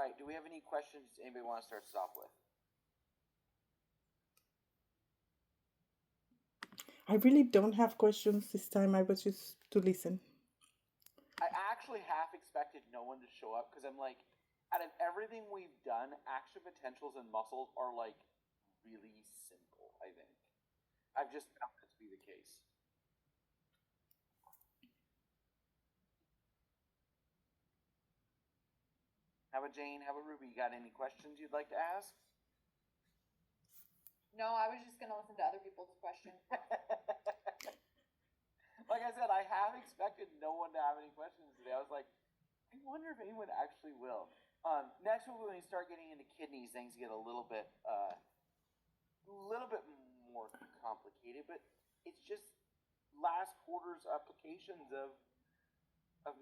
right, do we have any questions anybody want to start us off with? I really don't have questions this time. I was just to listen. I actually half expected no one to show up because I'm like, out of everything we've done, action potentials and muscles are like really simple, I think. I've just found that to be the case. How about Jane? How about Ruby? You got any questions you'd like to ask? No, I was just gonna listen to other people's questions. Like I said, I have expected no one to have any questions today. I was like, I wonder if anyone actually will. Next week, when we start getting into kidneys, things get a little bit more complicated. But it's just last quarter's applications of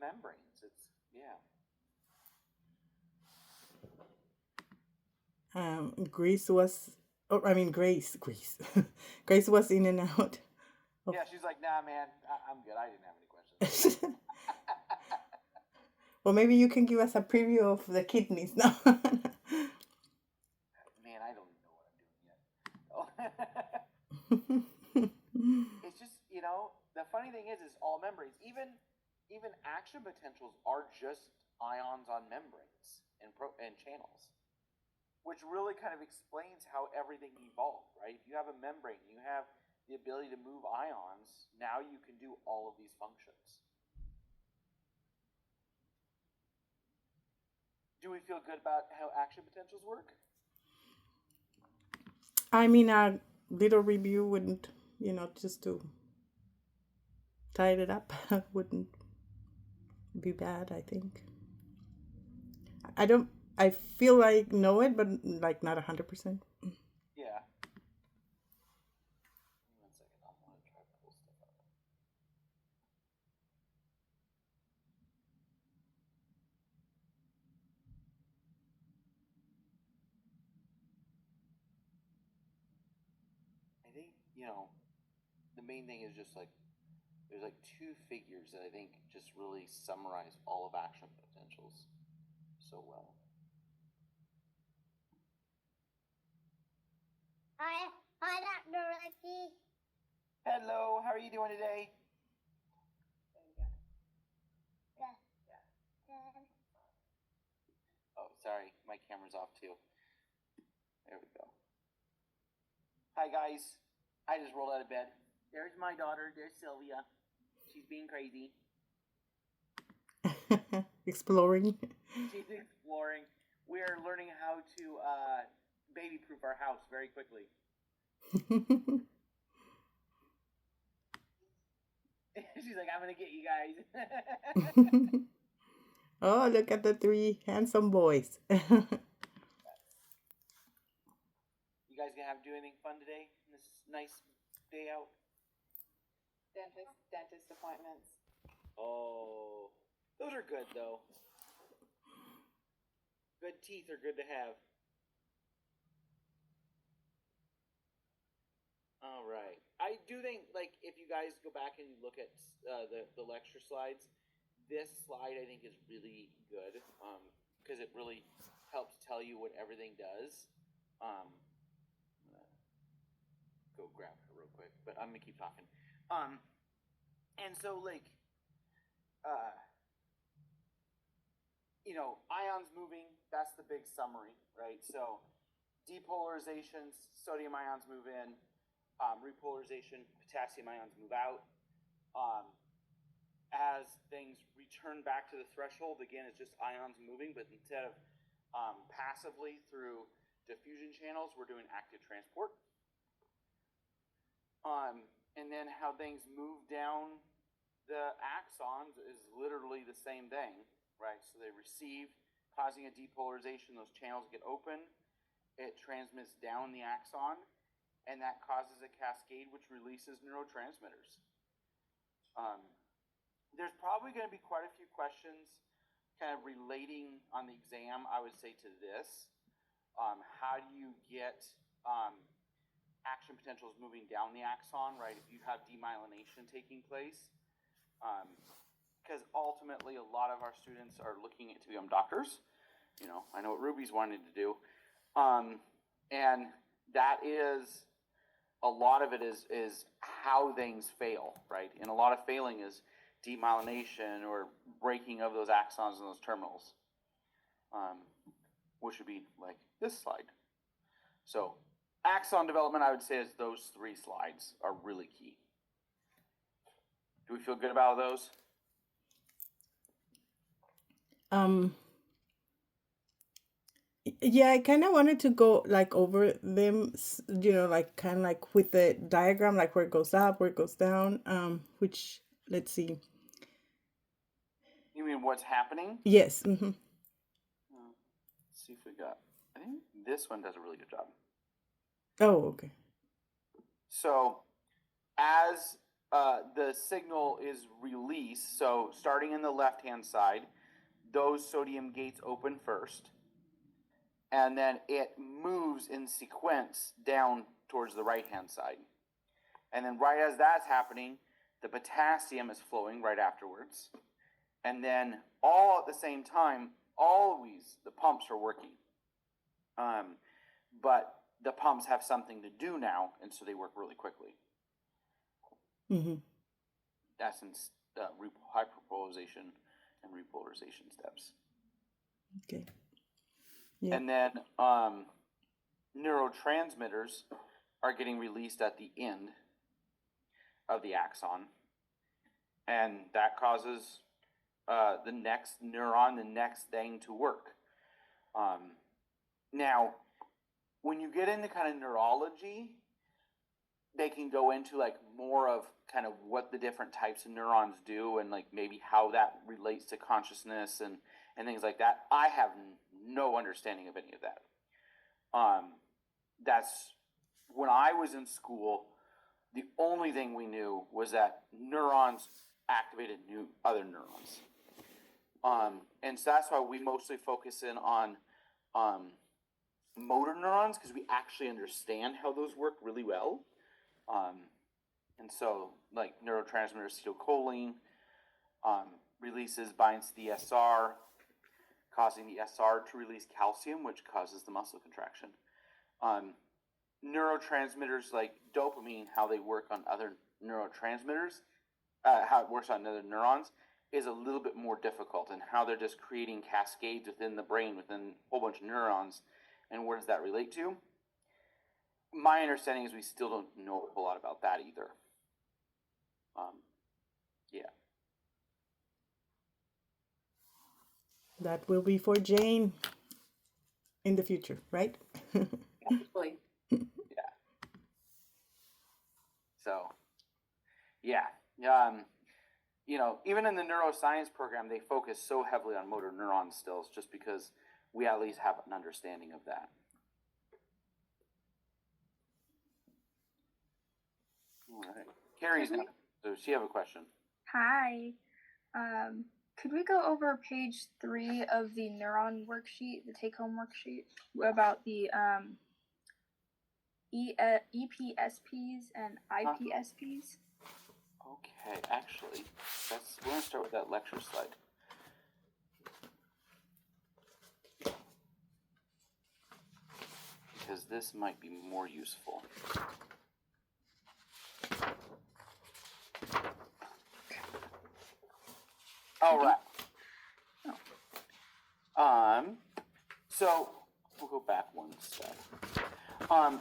membranes. It's yeah. Grace was, oh, I mean Grace. Grace was in and out. Yeah, she's like, nah, man, I'm good. I didn't have any questions. Well, maybe you can give us a preview of the kidneys now. Man, I don't even know what I'm doing yet. It's just, the funny thing is all membranes, even action potentials are just ions on membranes and channels, which really kind of explains how everything evolved, right? If you have a membrane, you have the ability to move ions. Now you can do all of these functions. Do we feel good about how action potentials work? I mean, a little review wouldn't, just to tie it up, wouldn't be bad, I think. I don't, I feel like know it, but like not 100%. Yeah. One second, I want to try to pull stuff up. I think, the main thing is just like there's like two figures that I think just really summarize all of action potentials so well. Hi, Dr. Ricky. Hello, how are you doing today? Good. Oh, sorry, my camera's off too. There we go. Hi guys, I just rolled out of bed. There's my daughter. There's Sylvia. She's being crazy. Exploring. She's exploring. We are learning how to baby-proof our house very quickly. She's like, I'm gonna get you guys. Oh, look at the three handsome boys. You guys gonna do anything fun today? This nice day out. Dentist appointments. Oh, those are good though. Good teeth are good to have. All right. I do think, like, if you guys go back and you look at the lecture slides, this slide I think is really good because it really helps tell you what everything does. I'm gonna go grab her real quick, but I'm gonna keep talking. And so like, ions moving. That's the big summary, right? So depolarizations, sodium ions move in. Repolarization, potassium ions move out. As things return back to the threshold, again, it's just ions moving, but instead of passively through diffusion channels, we're doing active transport. And then how things move down the axons is literally the same thing, right? So they receive, causing a depolarization, those channels get open, it transmits down the axon, and that causes a cascade which releases neurotransmitters. There's probably going to be quite a few questions kind of relating on the exam, I would say, to this. How do you get action potentials moving down the axon, right, if you have demyelination taking place? Because ultimately, a lot of our students are looking to become doctors. I know what Ruby's wanted to do. And that is, a lot of it is how things fail, right? And a lot of failing is demyelination or breaking of those axons and those terminals, which would be like this slide. So axon development, I would say, is those 3 slides are really key. Do we feel good about those? Yeah, I kind of wanted to go like over them, like kind of like with the diagram, like where it goes up, where it goes down, which, let's see. You mean what's happening? Yes. Let's see if we got, I think this one does a really good job. Oh, okay. So as the signal is released, so starting in the left-hand side, those sodium gates open first, and then it moves in sequence down towards the right-hand side. And then right as that's happening, the potassium is flowing right afterwards. And then all at the same time, always the pumps are working. But the pumps have something to do now, and so they work really quickly. Mm-hmm. Essence, hyperpolarization and repolarization steps. Okay. Yeah. And then neurotransmitters are getting released at the end of the axon, and that causes the next neuron, the next thing to work. Now, when you get into kind of neurology, they can go into like more of kind of what the different types of neurons do and like maybe how that relates to consciousness and things like that. I have no understanding of any of that. That's when I was in school, the only thing we knew was that neurons activated new other neurons. And so that's why we mostly focus in on motor neurons, because we actually understand how those work really well. And so, like neurotransmitter acetylcholine binds to the SR, causing the SR to release calcium, which causes the muscle contraction. Neurotransmitters like dopamine, how they work on other neurotransmitters, how it works on other neurons, is a little bit more difficult, and how they're just creating cascades within the brain, within a whole bunch of neurons, and where does that relate to? My understanding is we still don't know a whole lot about that either. Yeah. That will be for Jane in the future, right? Absolutely. Yeah. So, yeah. Even in the neuroscience program, they focus so heavily on motor neurons still, just because we at least have an understanding of that. All right. Carrie's now. Does she have a question? Hi. Could we go over page 3 of the neuron worksheet, the take-home worksheet, about the EPSPs and IPSPs? Okay, actually, we're going to start with that lecture slide. Because this might be more useful. All right. So we'll go back one step.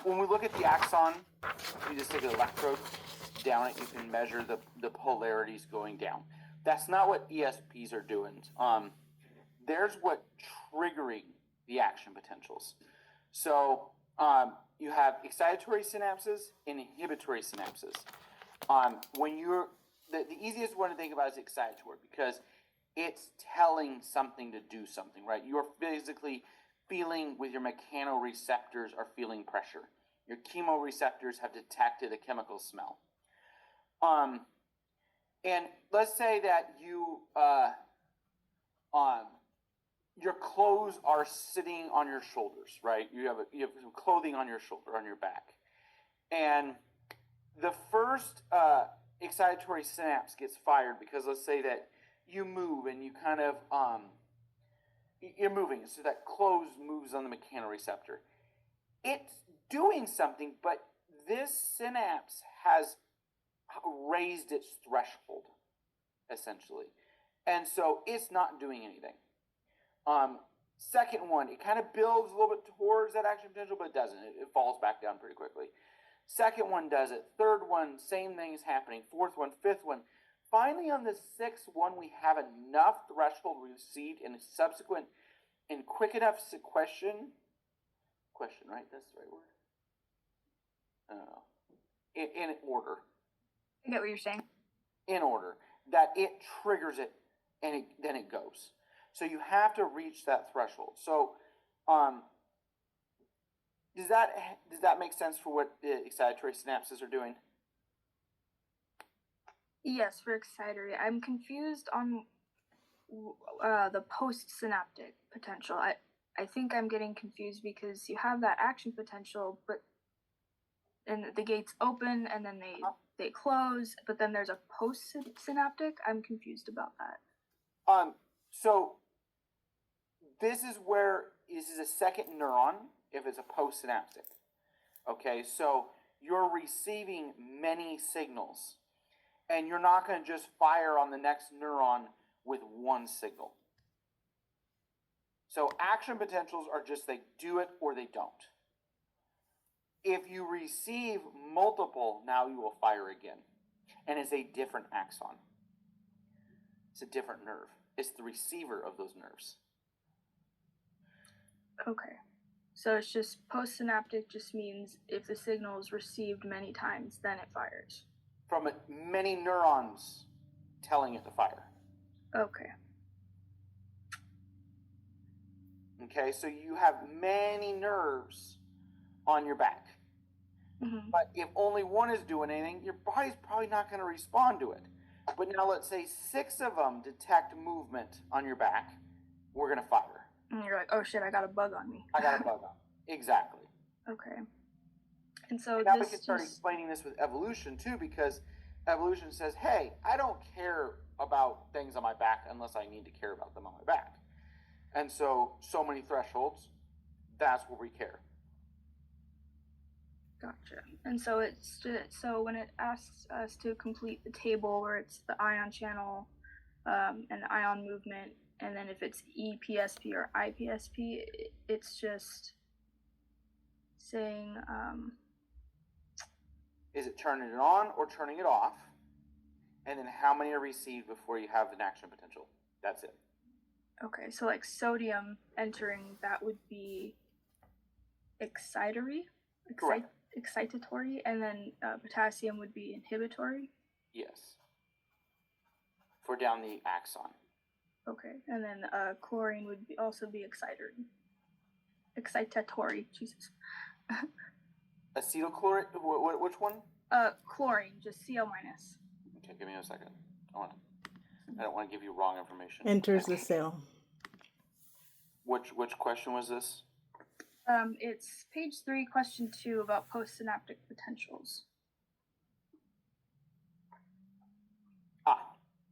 When we look at the axon, you just take an electrode down it. You can measure the polarities going down. That's not what ESPs are doing. There's what triggering the action potentials. So you have excitatory synapses and inhibitory synapses. When you're the easiest one to think about is excitatory, because it's telling something to do something, right? You're physically feeling with your mechanoreceptors are feeling pressure. Your chemoreceptors have detected a chemical smell. And let's say that your clothes are sitting on your shoulders, right? You have some clothing on your shoulder, on your back. And the first excitatory synapse gets fired because let's say that you move and you kind of, you're moving. So that close moves on the mechanoreceptor. It's doing something, but this synapse has raised its threshold, essentially. And so it's not doing anything. Second one, it kind of builds a little bit towards that action potential, but it doesn't. It falls back down pretty quickly. Second one does it. Third one, same thing is happening. Fourth one, fifth one. Finally, on the sixth one, we have enough threshold received in a subsequent and quick enough sequestration. Question, right? That's the right word. In order. I get what you're saying. In order that it triggers it, and then it goes. So you have to reach that threshold. So, does that make sense for what the excitatory synapses are doing? Yes, for excitatory. I'm confused on the postsynaptic potential. I think I'm getting confused because you have that action potential, and the gates open and then they close, but then there's a postsynaptic. I'm confused about that. So this is a second neuron if it's a postsynaptic. Okay, so you're receiving many signals, and you're not going to just fire on the next neuron with one signal. So action potentials are just they do it or they don't. If you receive multiple, now you will fire again. And it's a different axon. It's a different nerve. It's the receiver of those nerves. Okay. So it's just postsynaptic just means if the signal is received many times, then it fires. From many neurons telling it to fire. Okay. Okay, so you have many nerves on your back. Mm-hmm. But if only one is doing anything, your body's probably not going to respond to it. But now let's say 6 of them detect movement on your back, we're going to fire. And you're like, oh shit, I got a bug on me. I got a bug on. Exactly. Okay. And so And now we can start explaining this with evolution too, because evolution says, hey, I don't care about things on my back unless I need to care about them on my back. And so many thresholds, that's where we care. Gotcha. And so so when it asks us to complete the table where it's the ion channel and the ion movement, and then if it's EPSP or IPSP, it's just saying is it turning it on or turning it off? And then how many are received before you have an action potential? That's it. Okay, so like sodium entering, that would be excitatory, and then potassium would be inhibitory. Yes. For down the axon. Okay, and then chlorine would also be excitatory. Jesus. Acetylchloride. Which one? Chlorine, just Cl minus. Okay, give me a second. I don't want to give you wrong information. Enters the cell. Which question was this? It's page 3, question 2 about postsynaptic potentials.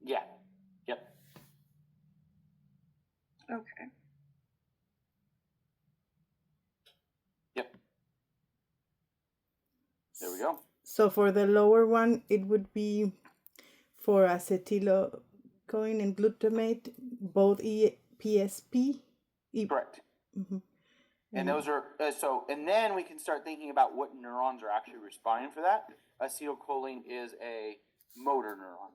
Yeah. Yep. Okay. Yep. There we go. So for the lower one, it would be for acetylcholine and glutamate, both EPSP. Correct. Mm-hmm. And those are and then we can start thinking about what neurons are actually responding for that. Acetylcholine is a motor neuron.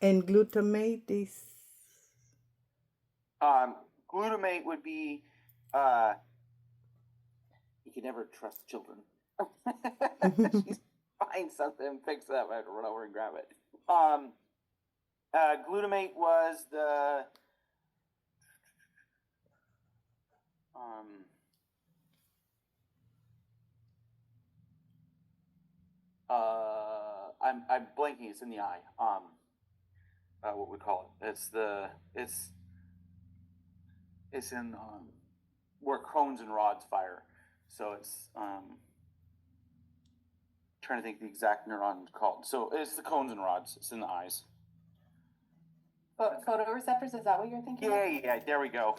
And glutamate is glutamate would be you can never trust children. She's find something and fix it up. I have to run over and grab it. Glutamate was the I'm blanking. It's in the eye. What we call it? It's in where cones and rods fire. So it's trying to think the exact neuron called. So it's the cones and rods. It's in the eyes. Photoreceptors, is that what you're thinking? Yeah, there we go.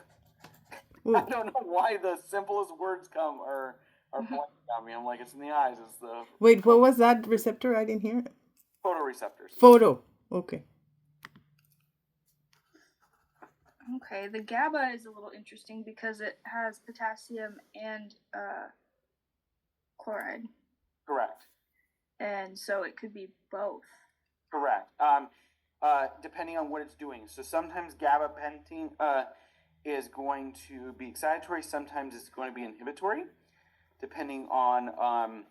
Ooh, I don't know why the simplest words are blank on me. I'm like, it's in the eyes. It's the wait, what was that receptor? I didn't hear it. photoreceptors. Photo. Okay. Okay, the GABA is a little interesting because it has potassium and chloride, Correct. and so it could be both. Correct. Depending on what it's doing. So sometimes gabapentin is going to be excitatory. Sometimes it's going to be inhibitory, depending on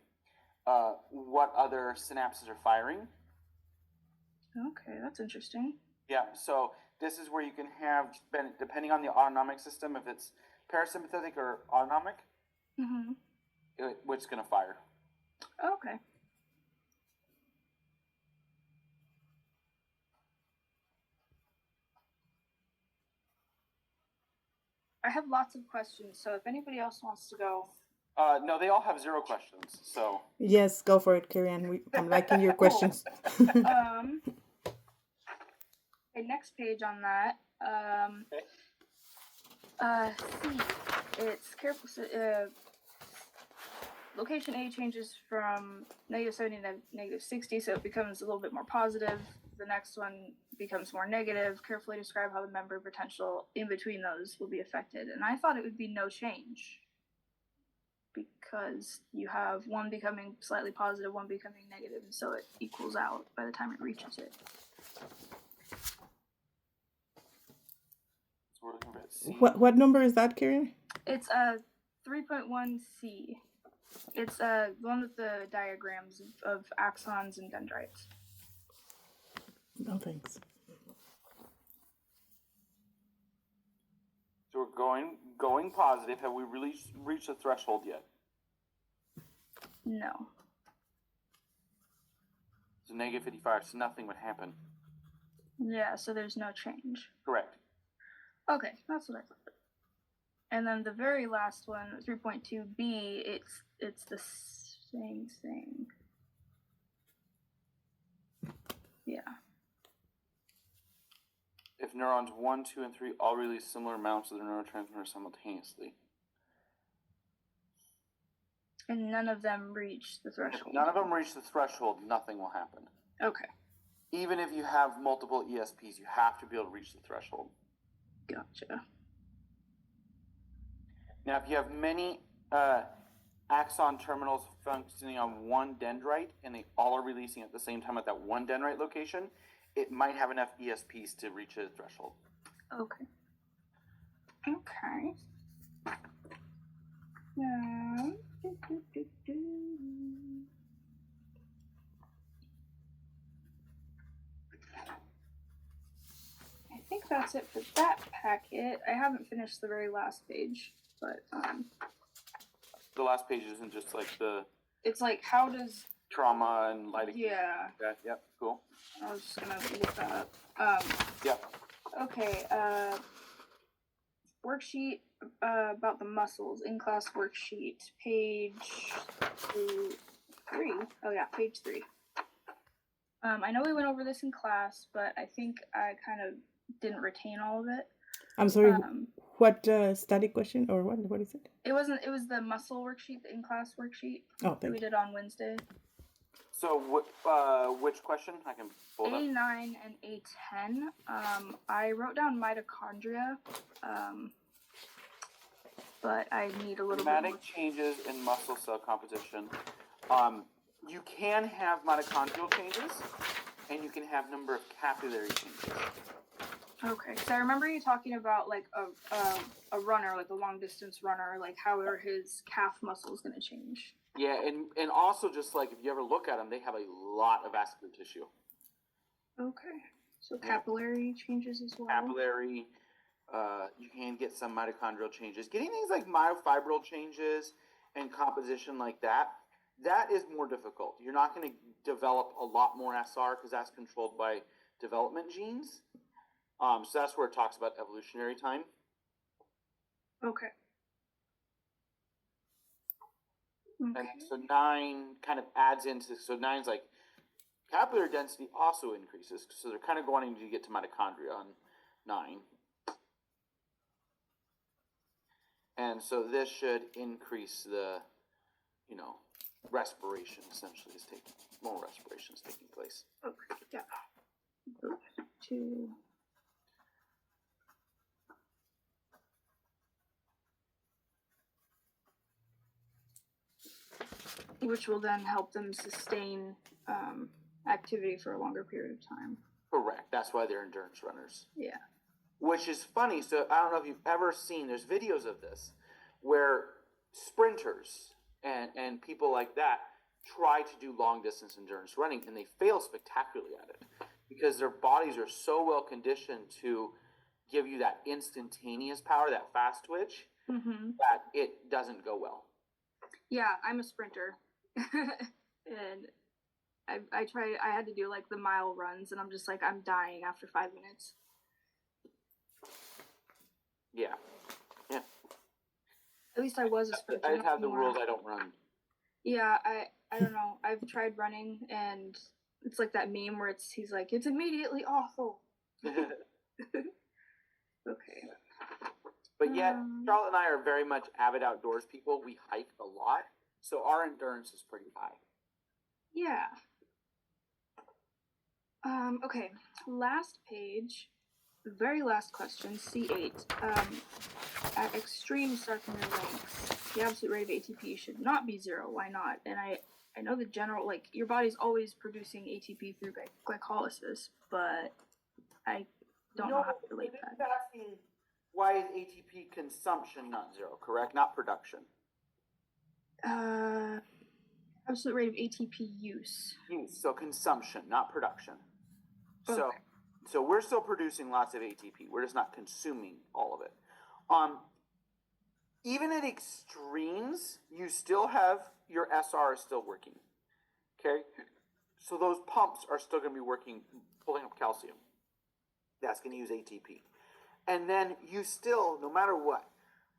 what other synapses are firing. Okay, that's interesting. Yeah. So this is where you can have, depending on the autonomic system, if it's parasympathetic or autonomic, Mm-hmm. which is going to fire. Okay. I have lots of questions, so if anybody else wants to go. No, they all have 0 questions. So Yes, go for it, Carrie Ann. I'm liking your questions. Okay, next page on that. C. It's careful. Location A changes from -70 to -60, so it becomes a little bit more positive. The next one becomes more negative. Carefully describe how the member potential in between those will be affected. And I thought it would be no change, because you have one becoming slightly positive, one becoming negative, and so it equals out by the time it reaches it. so we're looking at C. What number is that, Carrie? It's 3.1C. It's one with the diagrams of axons and dendrites. No thanks. So we're going positive. Have we really reached the threshold yet? No. So -55, so nothing would happen. Yeah, so there's no change. Correct. Okay, that's what I thought. And then the very last one, 3.2B, it's the same thing. Yeah. If neurons 1, 2, and 3 all release similar amounts of the neurotransmitter simultaneously. And none of them reach the If threshold. none of them reach the threshold, nothing will happen. Okay, Even if you have multiple ESPs, you have to be able to reach the threshold. gotcha. Now, if you have many axon terminals functioning on one dendrite and they all are releasing at the same time at that one dendrite location, it might have enough ESPs to reach a threshold. Okay. Okay. I think that's it for that packet. I haven't finished the very last page, but The last page isn't just like the it's like, how does trauma and light. yeah? Yep, cool. I was just gonna look that up. Yep. Okay. Worksheet about the muscles, in class worksheet, page 3. Oh yeah, page 3. I know we went over this in class, but I think I kind of didn't retain all of it. I'm sorry. What study question or what? What is it? It wasn't. It was the muscle worksheet, the in class worksheet Oh, that we thank you. did on Wednesday. So, which question? I can pull it up. A9 and A10. I wrote down mitochondria, but I need a little bit more. Dramatic changes in muscle cell composition. You can have mitochondrial changes, and you can have number of capillary changes. Okay, so I remember you talking about like a runner, like a long distance runner, like how are his calf muscles going to change? Yeah, and also just like if you ever look at them, they have a lot of vascular tissue. Okay, so Yeah. capillary changes as well. Capillary, you can get some mitochondrial changes. Getting things like myofibril changes and composition like that is more difficult. You're not going to develop a lot more SR because that's controlled by development genes. So that's where it talks about evolutionary time. Okay. And so 9 kind of adds into, so 9's like Capillary density also increases, so they're kind of wanting to get to mitochondria on 9. And so this should increase the, respiration essentially is taking, more respiration is taking place. Okay, yeah. Go to which will then help them sustain activity for a longer period of time. Correct. That's why they're endurance runners. Yeah. Which is funny. So I don't know if you've ever seen, there's videos of this where sprinters and people like that try to do long distance endurance running and they fail spectacularly at it because their bodies are so well conditioned to give you that instantaneous power, that fast twitch, that it doesn't go well. Yeah, I'm a sprinter. And I had to do like the mile runs and I'm just like, I'm dying after 5 minutes. Yeah. Yeah. At least I was a sprinter. I have the more. rules I don't run. Yeah, I don't know. I've tried running and it's like that meme where he's like, it's immediately awful. Okay. But yet, Charlotte and I are very much avid outdoors people. We hike a lot, so our endurance is pretty high. Yeah. Okay. Last page. Very last question, C8. At extreme sarcomere lengths, the absolute rate of ATP should not be 0. Why not? And I know the general, like, your body's always producing ATP through glycolysis, but I don't know how to relate that. Asking why is ATP consumption not 0, correct? Not production. Absolute rate of ATP use. So consumption, not production. Okay. So we're still producing lots of ATP. We're just not consuming all of it. Even at extremes, you still have your SR is still working. Okay? So those pumps are still going to be working, pulling up calcium. That's going to use ATP. And then you still, no matter what,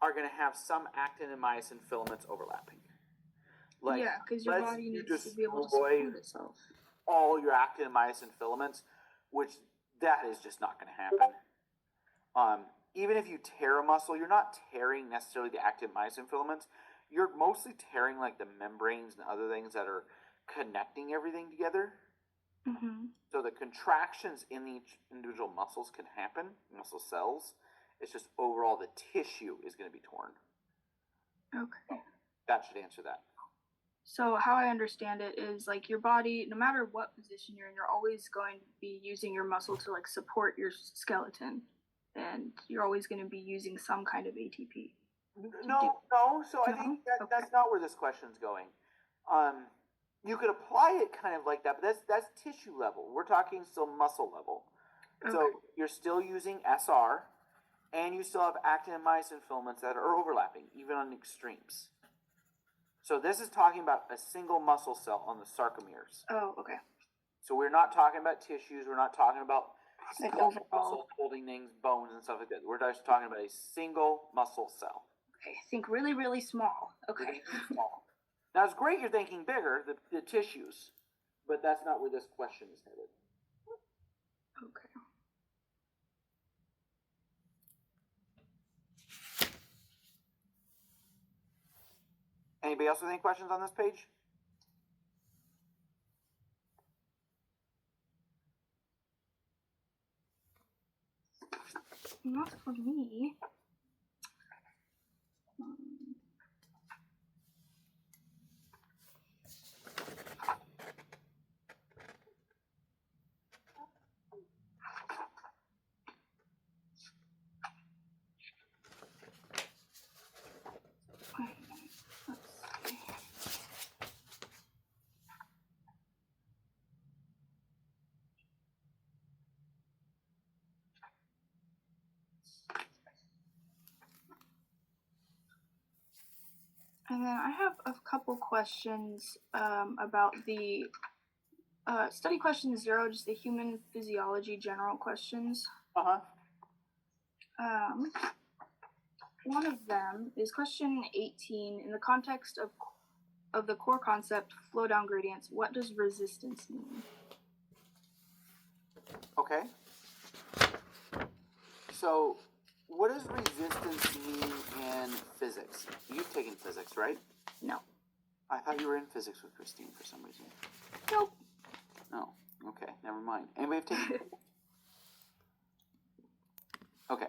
are going to have some actin and myosin filaments overlapping. Like, yeah, because your body needs to be able to destroy support itself. all your actin and myosin filaments, which that is just not going to happen. Even if you tear a muscle, you're not tearing necessarily the actin myosin filaments. You're mostly tearing like the membranes and other things that are connecting everything together. So the contractions in each individual muscles can happen, muscle cells. It's just overall the tissue is going to be torn. Okay. That should answer that. So how I understand it is like your body, no matter what position you're in, you're always going to be using your muscle to like support your skeleton, and you're always going to be using some kind of ATP. No. So I think that's not where this question's going. You could apply it kind of like that, but that's tissue level. We're talking still muscle level. Okay. So you're still using SR, and you still have actin and myosin filaments that are overlapping, even on extremes. So this is talking about a single muscle cell on the sarcomeres. Oh, okay. So we're not talking about tissues. We're not talking about like muscle holding things, bones, and stuff like that. We're just talking about a single muscle cell. Okay, think really, really small. Okay. Really small. Now it's great you're thinking bigger, the tissues, but that's not where this question is headed. Okay. Anybody else with any questions on this page? Not for me. And then I have a couple questions about the study question 0, just the human physiology general questions. One of them is question 18. In the context of the core concept flow down gradients, what does resistance mean? Okay. So, what does resistance mean in physics? You've taken physics, right? No. I thought you were in physics with Christine for some reason. Nope. No. Okay, never mind. Anybody have taken? Okay.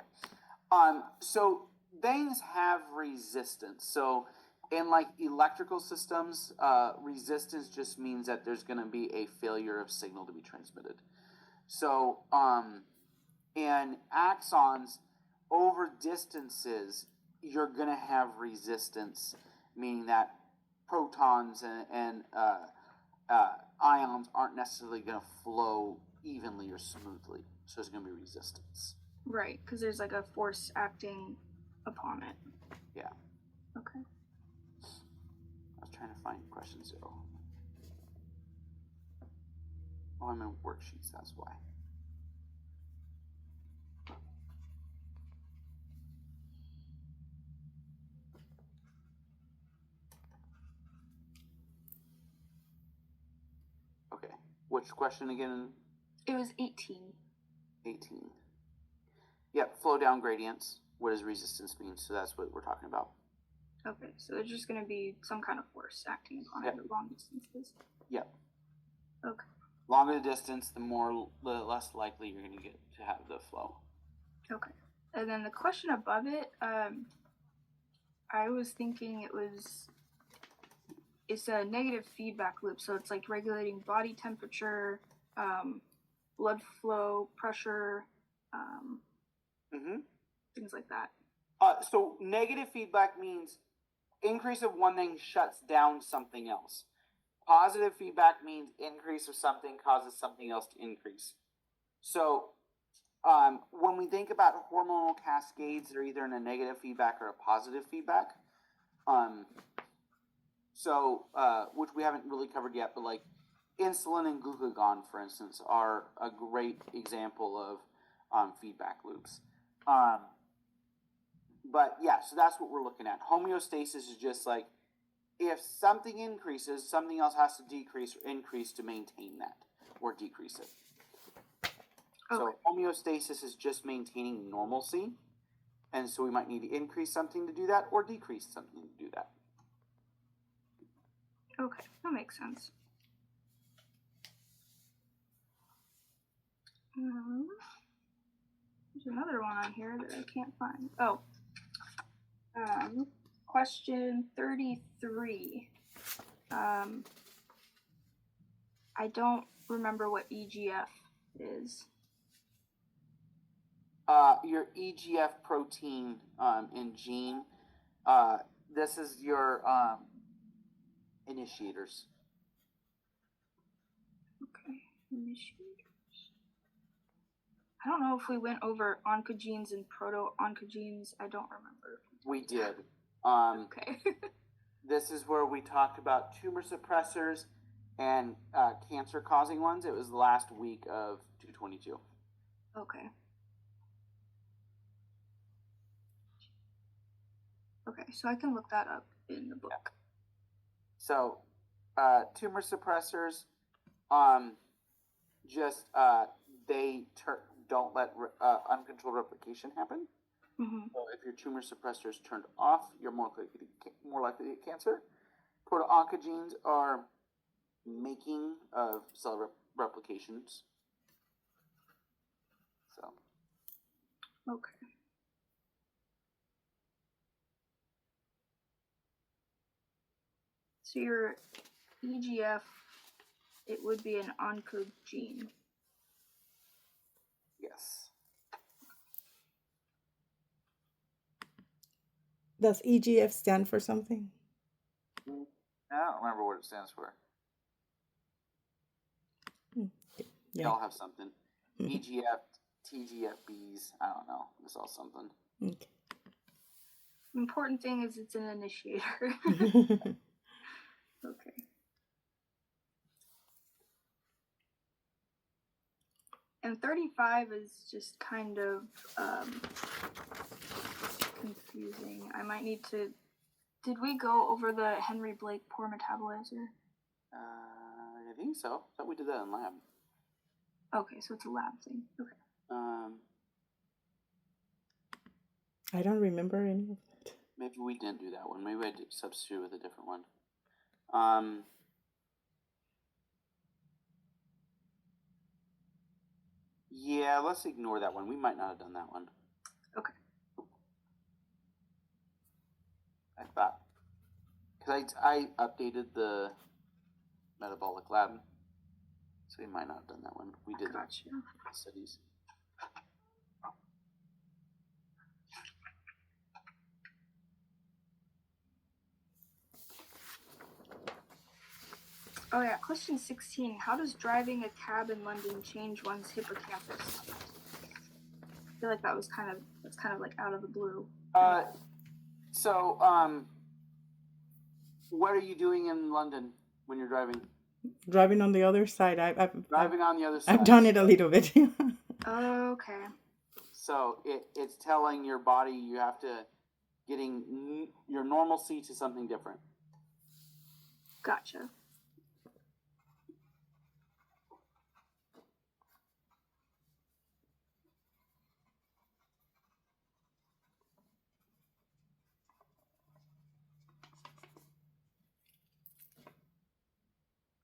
So things have resistance. So in like electrical systems, resistance just means that there's going to be a failure of signal to be transmitted. So in axons, over distances, you're going to have resistance, meaning that protons and ions aren't necessarily going to flow evenly or smoothly. So there's going to be resistance. Right, because there's like a force acting upon it. Yeah. Okay. I was trying to find question 0. Oh, I'm in worksheets, that's why. Okay. Which question again? It was 18. 18. Yep, flow down gradients. What does resistance mean? So that's what we're talking about. Okay, so there's just going to be some kind of force acting upon it at long distances. Yep. Okay. Longer the distance, the less likely you're going to get to have the flow. Okay. And then the question above it, I was thinking it's a negative feedback loop. So it's like regulating body temperature, blood flow, pressure, things like that. So negative feedback means increase of one thing shuts down something else. Positive feedback means increase of something causes something else to increase. So when we think about hormonal cascades, they're either in a negative feedback or a positive feedback. Which we haven't really covered yet, but like insulin and glucagon, for instance, are a great example of feedback loops. But yeah, so that's what we're looking at. Homeostasis is just like if something increases, something else has to decrease or increase to maintain that or decrease it. Okay. So homeostasis is just maintaining normalcy. And so we might need to increase something to do that or decrease something to do that. Okay, that makes sense. There's another one on here that I can't find. Oh. Question 33. I don't remember what EGF is. Your EGF protein in gene. This is your initiators. Okay, initiators. I don't know if we went over oncogenes and proto-oncogenes. I don't remember. We did. Okay. This is where we talked about tumor suppressors and cancer-causing ones. It was the last week of 222. Okay. Okay, so I can look that up in the book. Yeah. So, tumor suppressors, they don't let uncontrolled replication happen. Mm-hmm. So if your tumor suppressor is turned off, you're more likely to get cancer. Proto-oncogenes are making of cell replications. So. Okay. So your EGF, it would be an oncogene. Yes. Does EGF stand for something? I don't remember what it stands for. Yeah. They all have something. EGF, TGFBs, I don't know. It's all something. Okay. Important thing is it's an initiator. Okay. And 35 is just kind of confusing. I might need to. Did we go over the Henry Blake pore metabolizer? I think so. I thought we did that in lab. Okay, so it's a lab thing. Okay. I don't remember any of that. Maybe we didn't do that one. Maybe I did substitute with a different one. Yeah, let's ignore that one. We might not have done that one. Okay. I thought, because I updated the metabolic lab, so we might not have done that one. We did Gotcha. the studies. Oh yeah, question 16. How does driving a cab in London change one's hippocampus? I feel like that's kind of like out of the blue. So, what are you doing in London when you're driving? Driving on the other side. Driving on the other side. I've done it a little bit. Okay. So it's telling your body you have to getting your normalcy to something different. Gotcha.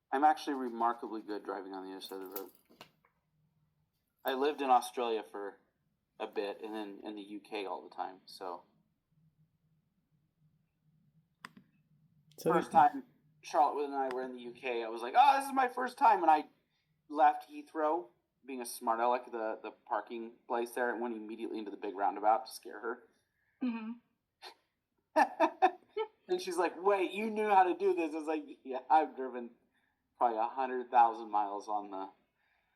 I'm actually remarkably good driving on the other side of the road. I lived in Australia for a bit and then in the UK all the time. So first time Charlotte and I were in the UK, I was like, oh, this is my first time. And I left Heathrow, being a smart aleck, the parking place there, and went immediately into the big roundabout to scare her. Mm-hmm. And she's like, wait, you knew how to do this. I was like, yeah, I've driven probably 100,000 miles on the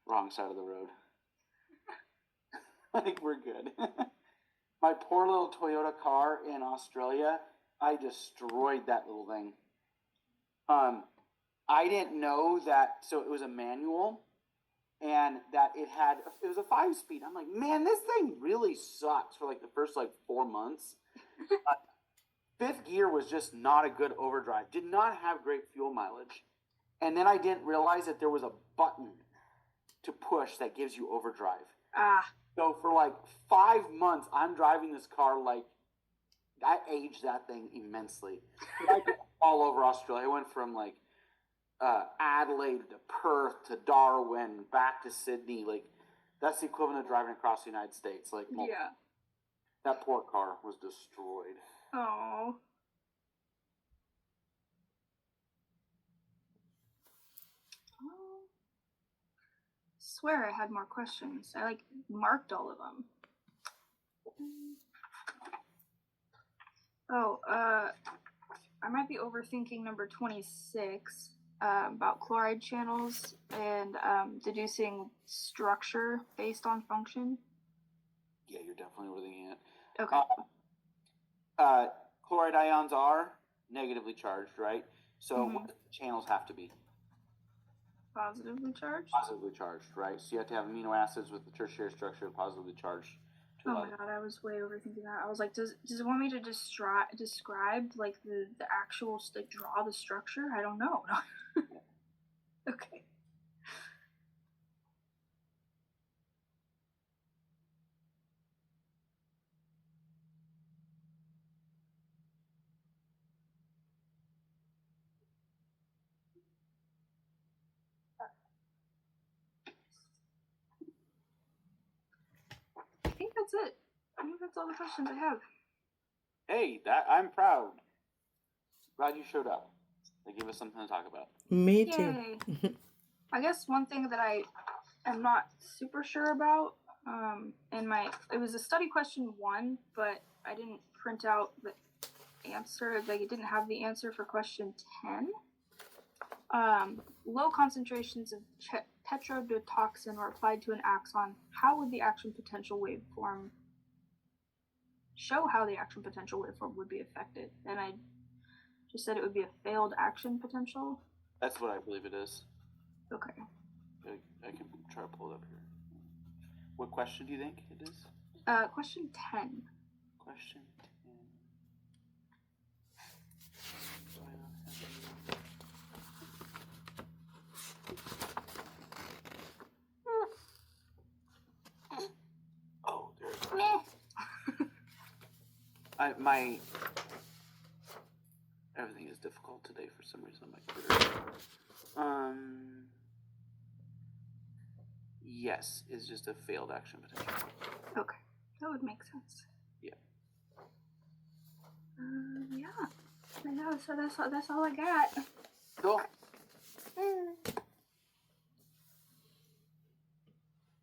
wrong side of the road. I think we're good. My poor little Toyota car in Australia, I destroyed that little thing. I didn't know that, so it was a manual, and that it was a 5-speed. I'm like, man, this thing really sucks for like the first 4 months. Fifth gear was just not a good overdrive. Did not have great fuel mileage. And then I didn't realize that there was a button to push that gives you overdrive. So for 5 months, I'm driving this car I aged that thing immensely. I went all over Australia. I went from Adelaide to Perth to Darwin, back to Sydney. That's the equivalent of driving across the United States. Yeah. That poor car was destroyed. Oh. Swear I had more questions. I marked all of them. Oh, I might be overthinking number 26 about chloride channels and deducing structure based on function. Yeah, you're definitely overthinking it. Okay. Chloride ions are negatively charged, right? So what do the channels have to be? Positively charged? Positively charged, right? So you have to have amino acids with the tertiary structure positively charged. Oh my god, I was way overthinking that. I was like, does it want me to describe the actual draw the structure? I don't know. Okay. I think that's it. I think that's all the questions I have. Hey, I'm proud. Glad you showed up. They gave us something to talk about. Me too. Yay. I guess one thing that I am not super sure about, it was a study question 1, but I didn't print out the answer. It didn't have the answer for question 10. Low concentrations of tetrodotoxin were applied to an axon. How would the action potential waveform show how the action potential waveform would be affected? And I just said it would be a failed action potential. That's what I believe it is. Okay. I can try to pull it up here. What question do you think it is? Question 10. Question 10. my everything is difficult today for some reason on my computer. Yes, is just a failed action potential. Okay, that would make sense. Yeah. Yeah. I know. So that's all I got. Cool.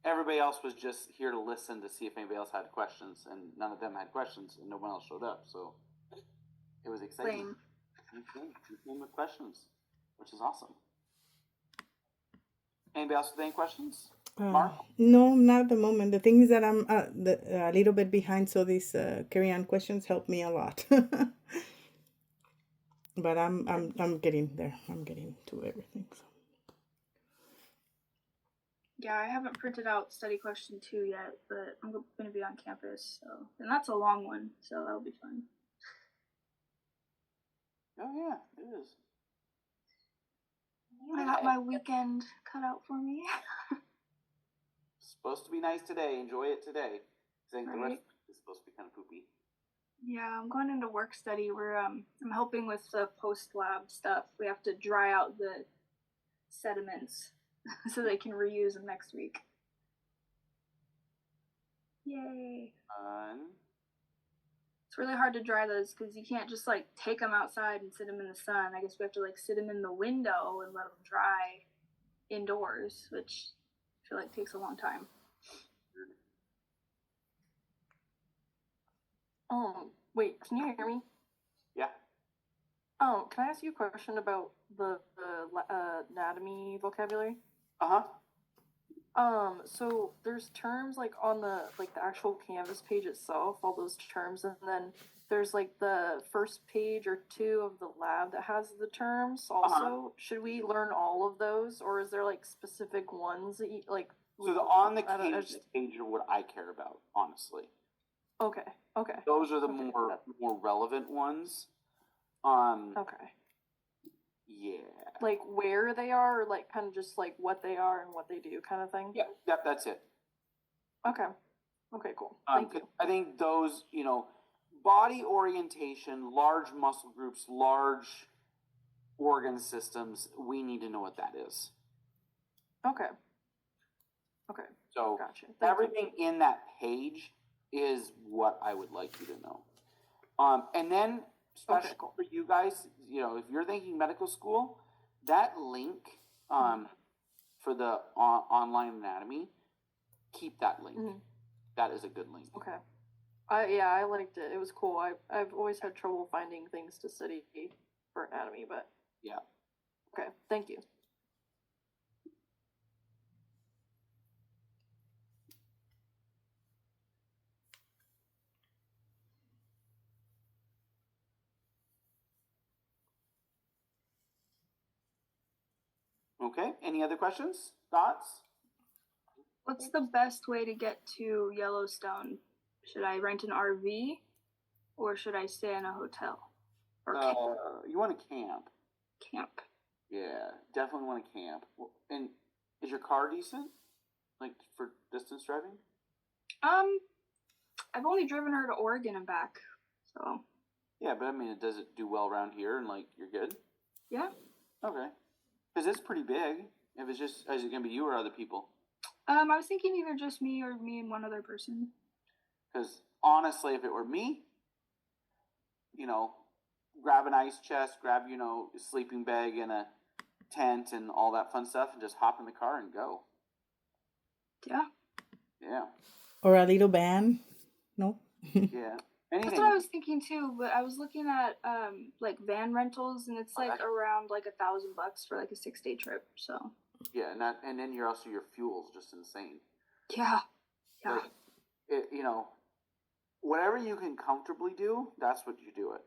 Everybody else was just here to listen to see if anybody else had questions, and none of them had questions, and no one else showed up. So it was exciting. Lame. Okay, you came with questions, which is awesome. Anybody else with any questions? Mark? No, not at the moment. The thing is that I'm a little bit behind, so these carry-on questions help me a lot. But I'm getting there. I'm getting to everything. So. Yeah, I haven't printed out study question 2 yet, but I'm going to be on campus, so and that's a long one, so that'll be fun. Oh yeah, it is. I got my weekend cut out for me. Supposed to be nice today. Enjoy it today. I think the Right. rest is supposed to be kind of poopy. Yeah, I'm going into work study. I'm helping with the post lab stuff. We have to dry out the sediments so they can reuse them next week. Yay! Fun. It's really hard to dry those because you can't just like take them outside and sit them in the sun. I guess we have to like sit them in the window and let them dry indoors, which I feel like takes a long time. Wait, can you hear me? Yeah. Can I ask you a question about the anatomy vocabulary? Uh-huh. So there's terms like on the actual Canvas page itself, all those terms, and then there's like the first page or 2 of the lab that has the terms also. Should we learn all of those, or is there like specific ones that you like? So the on the I don't- I Canvas just- page are what I care about, honestly. Okay. Those are the Okay, more relevant ones. Okay. Yeah. Like where they are, or like kind of just like what they are and what they do, kind of thing. Yeah. Yep. That's it. Okay. Okay. Cool. Thank you. I think those, body orientation, large muscle groups, large organ systems. We need to know what that is. Okay. Okay. So Gotcha. Thank you. everything in that page is what I would like you to know. And then, especially cool. for you guys, if you're thinking medical school, that link for the online anatomy, keep that link. Mhm. That is a good link. Okay. I liked it. It was cool. I've always had trouble finding things to study for anatomy, but Yeah. okay. Thank you. Okay. Any other questions? Thoughts? What's the best way to get to Yellowstone? Should I rent an RV or should I stay in a hotel or You want to camp? camp? Yeah, definitely want to camp. And is your car decent? Like for distance driving? I've only driven her to Oregon and back, so Yeah, but I mean, does it do well around here and like you're good? yeah. Okay. Because it's pretty big. If it's just, is it going to be you or other people? I was thinking either just me or me and one other person. Because honestly, if it were me, grab an ice chest, grab, a sleeping bag and a tent and all that fun stuff and just hop in the car and go. Yeah. Yeah. Or a little van. No? Yeah. Anything. That's what I was thinking too, but I was looking at like van rentals and it's like Okay. around like $1,000 for like a 6-day trip. So Yeah, and then your fuel's just insane. yeah. Like, whatever you can comfortably do, that's what you do it.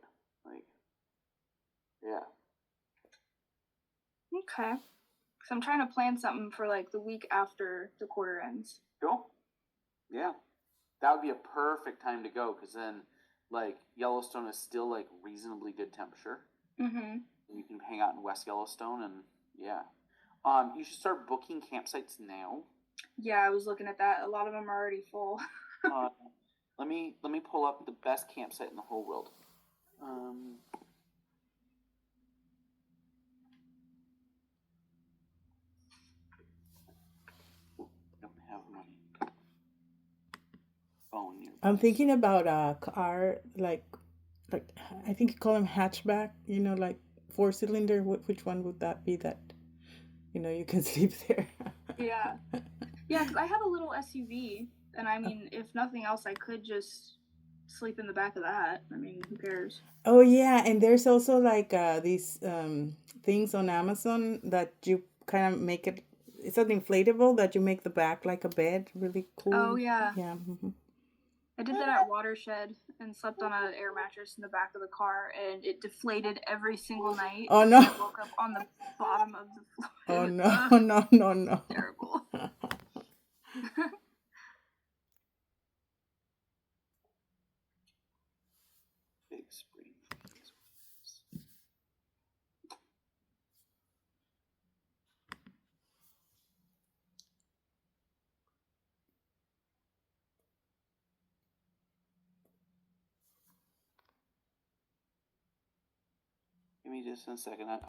Like, yeah. Okay. So I'm trying to plan something for like the week after the quarter ends. Cool. Yeah. That would be a perfect time to go because then, like, Yellowstone is still, like, reasonably good temperature. Mm-hmm. You can hang out in West Yellowstone and, yeah. You should start booking campsites now. Yeah, I was looking at that. A lot of them are already full. Let me pull up the best campsite in the whole world. Don't have my phone nearby. I'm thinking about a car like I think you call them hatchback. You know, like 4-cylinder. Which one would that be? That you can sleep there. Yeah. Yeah, because I have a little SUV, and I mean, if nothing else, I could just sleep in the back of that. I mean, who cares? Oh yeah, and there's also like these things on Amazon that you kind of make it. It's an inflatable that you make the back like a bed. Really cool. Oh, yeah. Yeah. Mm-hmm. I did that at Watershed and slept on an air mattress in the back of the car, and it deflated every single night. Oh, and no. I woke up on the bottom of the floor. Oh It was, no, no, no, no. terrible. Big Spring. Give me just a second.